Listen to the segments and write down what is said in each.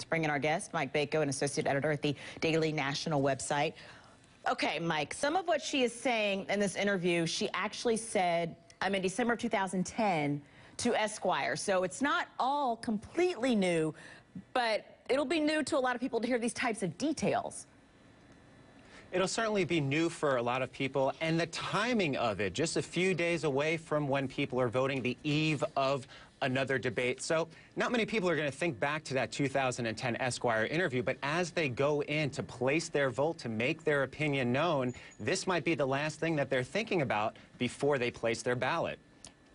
Let's bring in our guest, Mike Bako, an associate editor at the Daily National website. Okay, Mike, some of what she is saying in this interview, she actually said, in December of 2010 to Esquire. So it's not all completely new, but it'll be new to a lot of people to hear these types of details. It'll certainly be new for a lot of people, and the timing of it, just a few days away from when people are voting, the eve of another debate. So not many people are going to think back to that 2010 Esquire interview, but as they go in to place their vote, to make their opinion known, this might be the last thing that they're thinking about before they place their ballot.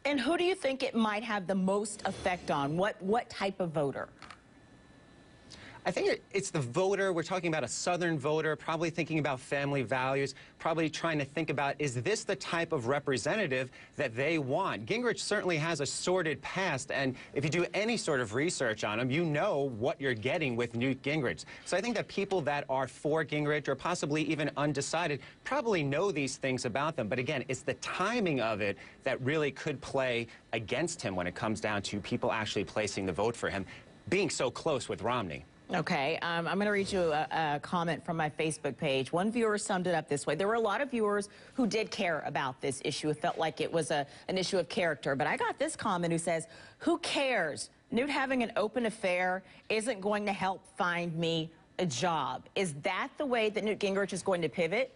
And who do you think it might have the most effect on? What type of voter? I think it's the voter. We're talking about a Southern voter, probably thinking about family values, probably trying to think about, is this the type of representative that they want? Gingrich certainly has a sordid past, and if you do any sort of research on him, you know what you're getting with Newt Gingrich. So I think that people that are for Gingrich or possibly even undecided probably know these things about them. But again, it's the timing of it that really could play against him when it comes down to people actually placing the vote for him, being so close with Romney. Okay, I'm going to read you a comment from my Facebook page. One viewer summed it up this way. There were a lot of viewers who did care about this issue. It felt like it was an issue of character. But I got this comment who says, who cares? Newt having an open affair isn't going to help find me a job. Is that the way that Newt Gingrich is going to pivot?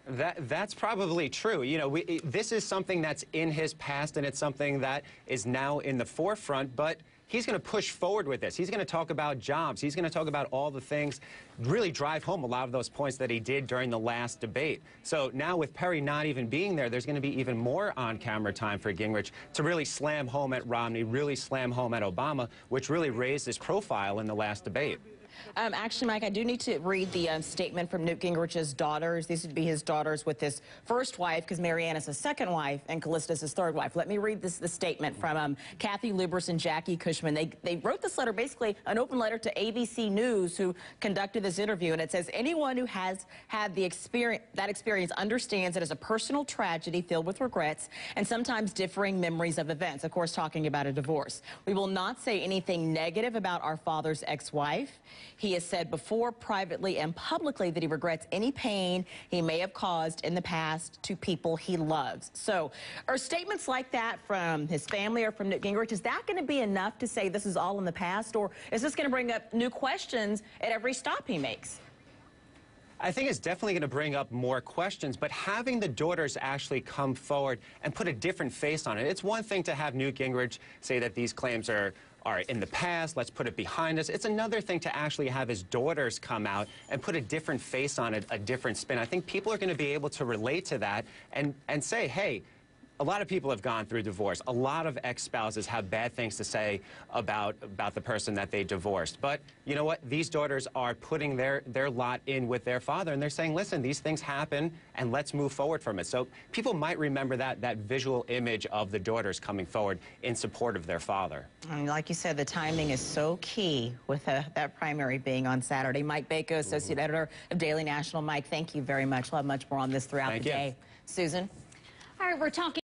That's probably true. You know, this is something that's in his past, and it's something that is now in the forefront, but he's going to push forward with this. He's going to talk about jobs. He's going to talk about all the things, really drive home a lot of those points that he did during the last debate. So now with Perry not even being there, there's going to be even more on-camera time for Gingrich to really slam home at Romney, really slam home at Obama, which really raised his profile in the last debate. Actually, Mike, I do need to read the statement from Newt Gingrich's daughters. These would be his daughters with his first wife, because Marianne is his second wife and Callista's his third wife. Let me read the statement from Kathy Lubers and Jackie Cushman. They wrote this letter, basically an open letter to ABC News, who conducted this interview, and it says, anyone who has had that experience understands it as a personal tragedy filled with regrets and sometimes differing memories of events, of course, talking about a divorce. We will not say anything negative about our father's ex-wife. He has said before, privately and publicly, that he regrets any pain he may have caused in the past to people he loves. So are statements like that from his family or from Newt Gingrich, is that going to be enough to say this is all in the past, or is this going to bring up new questions at every stop he makes? I think it's definitely going to bring up more questions, but having the daughters actually come forward and put a different face on it. It's one thing to have Newt Gingrich say that these claims are in the past, let's put it behind us. It's another thing to actually have his daughters come out and put a different face on it, a different spin. I think people are going to be able to relate to that and say, hey, a lot of people have gone through divorce. A lot of ex-spouses have bad things to say about the person that they divorced. But you know what? These daughters are putting their lot in with their father, and they're saying, listen, these things happen, and let's move forward from it. So people might remember that visual image of the daughters coming forward in support of their father. And like you said, the timing is so key with that primary being on Saturday. Mike Bako, associate editor of Daily National. Mike, thank you very much. We'll have much more on this throughout the day. Susan? All right, we're talking